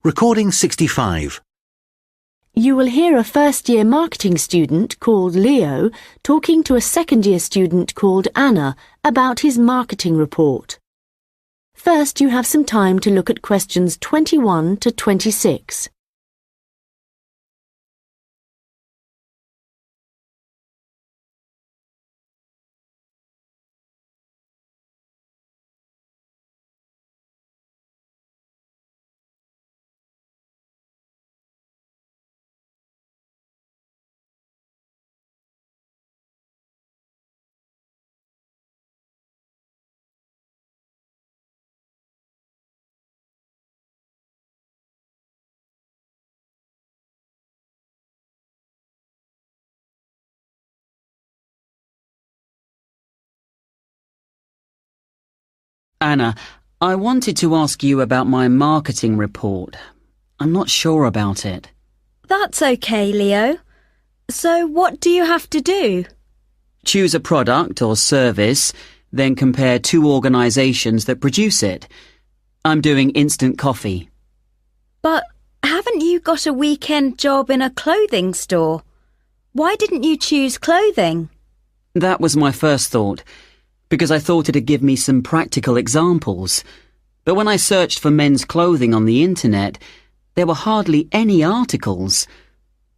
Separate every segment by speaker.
Speaker 1: Recording 65.
Speaker 2: You will hear a first-year marketing student called Leo talking to a second-year student called Anna about his marketing report. First, you have some time to look at questions 21 to 26.
Speaker 3: Anna, I wanted to ask you about my marketing report. I'm not sure about it.
Speaker 4: That's okay, Leo. So what do you have to do?
Speaker 3: Choose a product or service, then compare two organisations that produce it. I'm doing instant coffee.
Speaker 4: But haven't you got a weekend job in a clothing store? Why didn't you choose clothing?
Speaker 3: That was my first thought, because I thought it'd give me some practical examples. But when I searched for men's clothing on the internet, there were hardly any articles.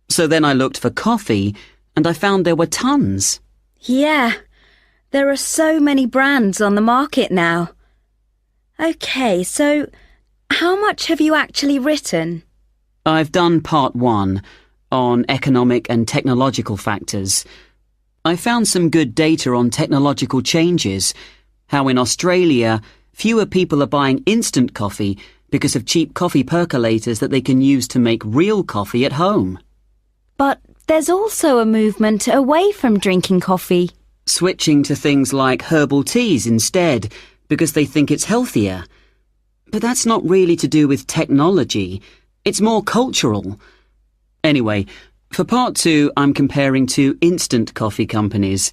Speaker 3: So then I looked for coffee, and I found there were tons.
Speaker 4: Yeah, there are so many brands on the market now. Okay, so how much have you actually written?
Speaker 3: I've done part 1 on economic and technological factors. I found some good data on technological changes, how in Australia fewer people are buying instant coffee because of cheap coffee percolators that they can use to make real coffee at home.
Speaker 4: But there's also a movement away from drinking coffee.
Speaker 3: Switching to things like herbal teas instead because they think it's healthier. But that's not really to do with technology. It's more cultural. Anyway, for part 2, I'm comparing two instant coffee companies,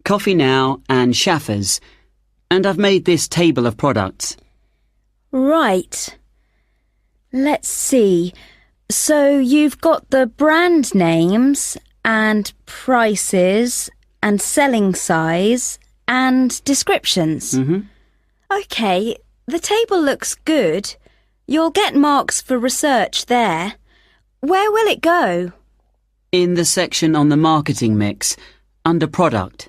Speaker 3: Coffee Now and Schaffers, and I've made this table of products.
Speaker 4: Right. Let's see. So you've got the brand names and prices and selling size and descriptions. Okay, the table looks good. You'll get marks for research there. Where will it go?
Speaker 3: In the section on the marketing mix, under product.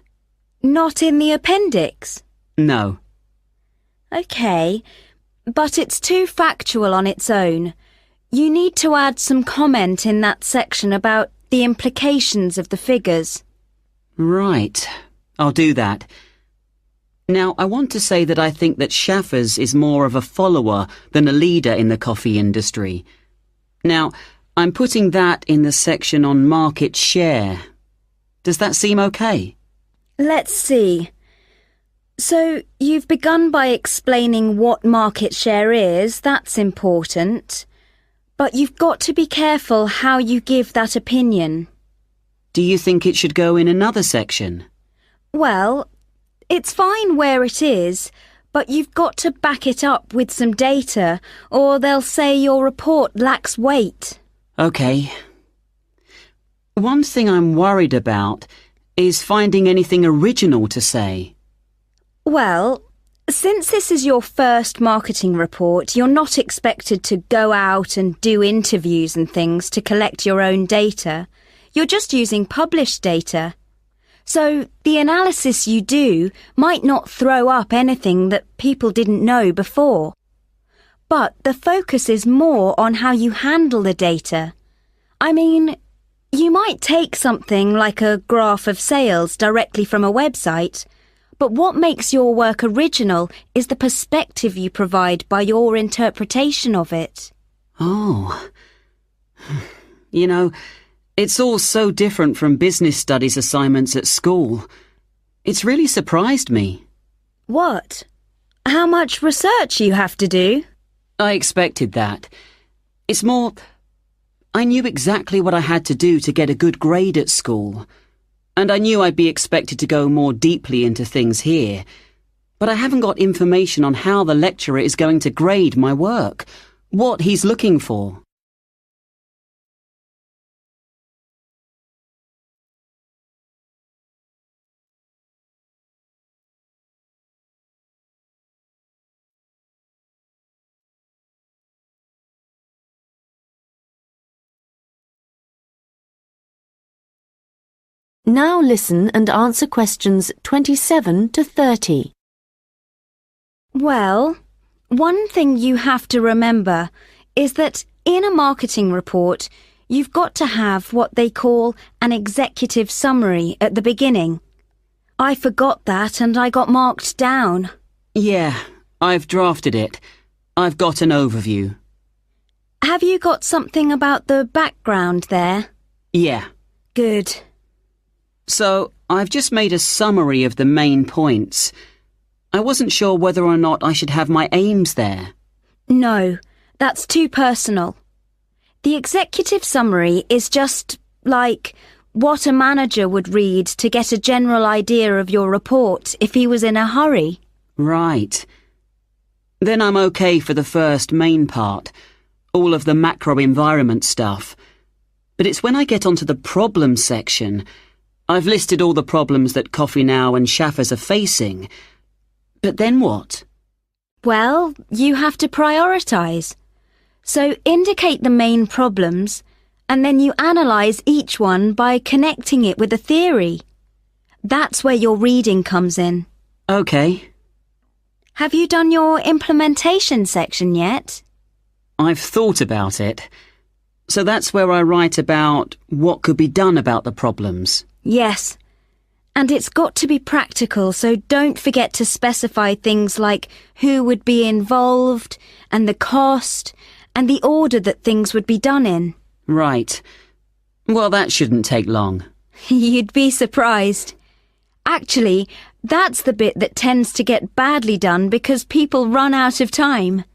Speaker 4: Not in the appendix?
Speaker 3: No.
Speaker 4: Okay, but it's too factual on its own. You need to add some comment in that section about the implications of the figures.
Speaker 3: Right, I'll do that. Now, I want to say that I think that Schaffers is more of a follower than a leader in the coffee industry. Now, I'm putting that in the section on market share. Does that seem okay?
Speaker 4: Let's see. So, you've begun by explaining what market share is, that's important. But you've got to be careful how you give that opinion.
Speaker 3: Do you think it should go in another section?
Speaker 4: Well, it's fine where it is, but you've got to back it up with some data, or they'll say your report lacks weight.
Speaker 3: Okay. One thing I'm worried about is finding anything original to say.
Speaker 4: Well, since this is your first marketing report, you're not expected to go out and do interviews and things to collect your own data. You're just using published data. So the analysis you do might not throw up anything that people didn't know before. But the focus is more on how you handle the data. I mean, you might take something like a graph of sales directly from a website, but what makes your work original is the perspective you provide by your interpretation of it.
Speaker 3: Oh. You know, it's all so different from business studies assignments at school. It's really surprised me.
Speaker 4: What? How much research you have to do?
Speaker 3: I expected that. It's more, I knew exactly what I had to do to get a good grade at school. And I knew I'd be expected to go more deeply into things here. But I haven't got information on how the lecturer is going to grade my work, what he's looking for.
Speaker 2: Now listen and answer questions 27 to 30.
Speaker 4: Well, one thing you have to remember is that in a marketing report, you've got to have what they call an executive summary at the beginning. I forgot that and I got marked down.
Speaker 3: Yeah, I've drafted it. I've got an overview.
Speaker 4: Have you got something about the background there?
Speaker 3: Yeah.
Speaker 4: Good.
Speaker 3: So, I've just made a summary of the main points. I wasn't sure whether or not I should have my aims there.
Speaker 4: No, that's too personal. The executive summary is just like what a manager would read to get a general idea of your report if he was in a hurry.
Speaker 3: Right. Then I'm okay for the first main part, all of the macro environment stuff. But it's when I get onto the problems section. I've listed all the problems that Coffee Now and Shaffers are facing. But then what?
Speaker 4: Well, you have to prioritise. So indicate the main problems, and then you analyse each one by connecting it with a theory. That's where your reading comes in.
Speaker 3: Okay.
Speaker 4: Have you done your implementation section yet?
Speaker 3: I've thought about it. So that's where I write about what could be done about the problems.
Speaker 4: Yes. And it's got to be practical, so don't forget to specify things like who would be involved, and the cost, and the order that things would be done in.
Speaker 3: Right. Well, that shouldn't take long.
Speaker 4: You'd be surprised. Actually, that's the bit that tends to get badly done because people run out of time.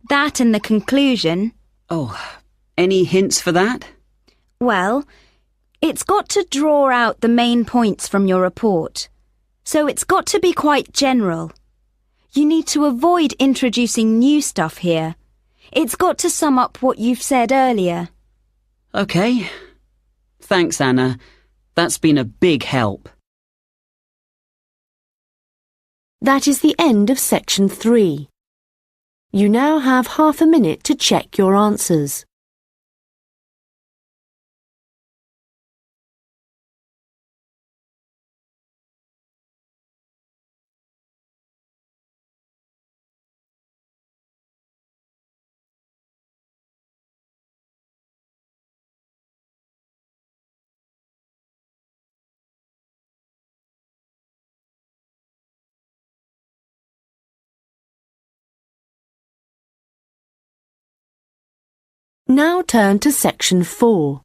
Speaker 4: That and the conclusion.
Speaker 3: Oh, any hints for that?
Speaker 4: Well, it's got to draw out the main points from your report. So it's got to be quite general. You need to avoid introducing new stuff here. It's got to sum up what you've said earlier.
Speaker 3: Okay. Thanks, Anna. That's been a big help.
Speaker 2: That is the end of section 3. You now have half a minute to check your answers. Now turn to section 4.